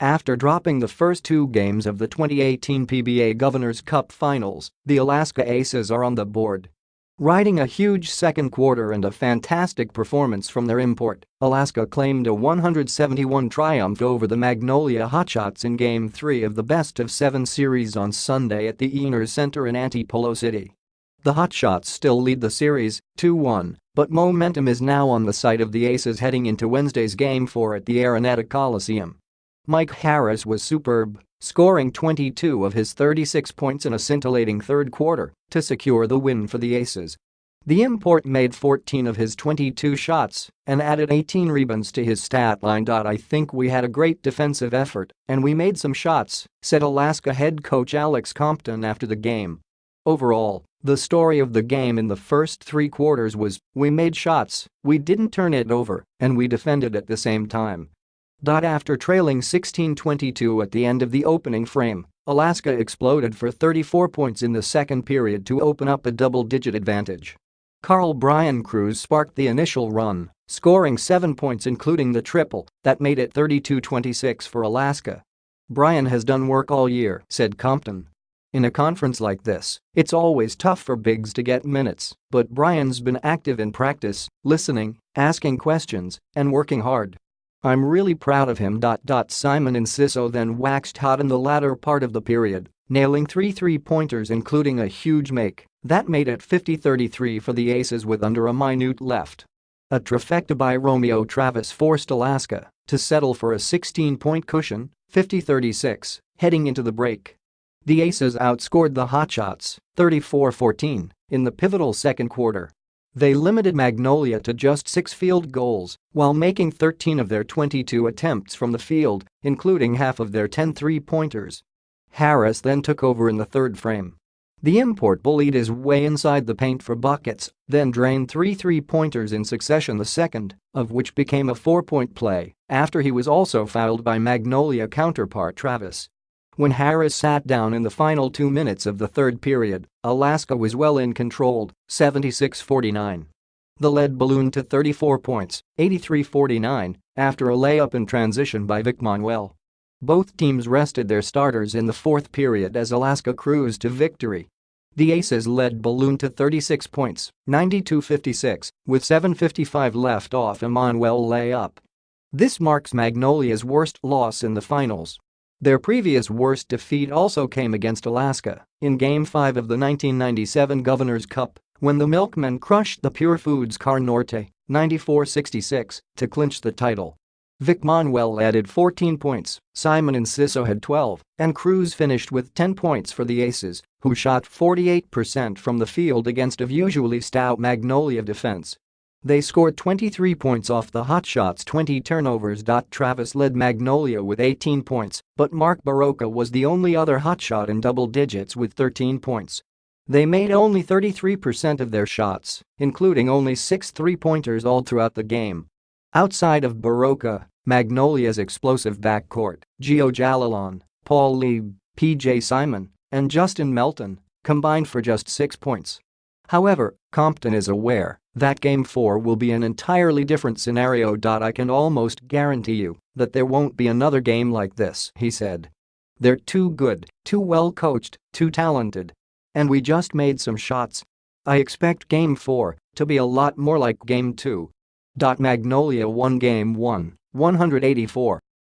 After dropping the first two games of the 2018 PBA Governors Cup finals, the Alaska Aces are on the board. Riding a huge second quarter and a fantastic performance from their import, Alaska claimed a 171 triumph over the Magnolia Hotshots in Game 3 of the best-of-7 series on Sunday at the Ynares Center in Antipolo City. The Hotshots still lead the series, 2-1, but momentum is now on the side of the Aces heading into Wednesday's Game 4 at the Araneta Coliseum. Mike Harris was superb, scoring 22 of his 36 points in a scintillating third quarter to secure the win for the Aces. The import made 14 of his 22 shots and added 18 rebounds to his stat line. "I think we had a great defensive effort and we made some shots," said Alaska head coach Alex Compton after the game. Overall, the story of the game in the first three quarters was, we made shots, we didn't turn it over, and we defended at the same time. After trailing 16-22 at the end of the opening frame, Alaska exploded for 34 points in the second period to open up a double-digit advantage. Carl Brian Cruz sparked the initial run, scoring 7 points including the triple that made it 32-26 for Alaska. "Brian has done work all year," said Compton. "In a conference like this, it's always tough for bigs to get minutes, but Brian's been active in practice, listening, asking questions, and working hard. I'm really proud of him." Simon Enciso then waxed hot in the latter part of the period, nailing 3 three-pointers including a huge make that made it 50-33 for the Aces with under a minute left. A trifecta by Romeo Travis forced Alaska to settle for a 16-point cushion, 50-36, heading into the break. The Aces outscored the Hotshots, 34-14, in the pivotal second quarter. They limited Magnolia to just 6 field goals while making 13 of their 22 attempts from the field, including half of their 10 three-pointers. Harris then took over in the third frame. The import bullied his way inside the paint for buckets, then drained 3 three-pointers in succession, the second of which became a 4-point play after he was also fouled by Magnolia counterpart Travis. When Harris sat down in the final 2 minutes of the third period, Alaska was well in control, 76-49. The lead ballooned to 34 points, 83-49, after a layup in transition by Vic Manuel. Both teams rested their starters in the fourth period as Alaska cruised to victory. The Aces lead ballooned to 36 points, 92-56, with 7:55 left off a Manuel layup. This marks Magnolia's worst loss in the finals. Their previous worst defeat also came against Alaska in Game 5 of the 1997 Governors Cup when the Milkmen crushed the Pure Foods Car Norte, 94-66, to clinch the title. Vic Manuel added 14 points, Simon Enciso had 12, and Cruz finished with 10 points for the Aces, who shot 48% from the field against a usually stout Magnolia defense. They scored 23 points off the Hotshots' 20 turnovers. Travis led Magnolia with 18 points, but Mark Barocca was the only other Hotshot in double digits with 13 points. They made only 33% of their shots, including only 6 three-pointers all throughout the game. Outside of Barocca, Magnolia's explosive backcourt, Gio Jalalon, Paul Lieb, P.J. Simon, and Justin Melton, combined for just 6 points. However, Compton is aware that Game 4 will be an entirely different scenario. "I can almost guarantee you that there won't be another game like this," he said. "They're too good, too well coached, too talented. And we just made some shots. I expect Game 4 to be a lot more like Game 2. Magnolia won Game 1, 184.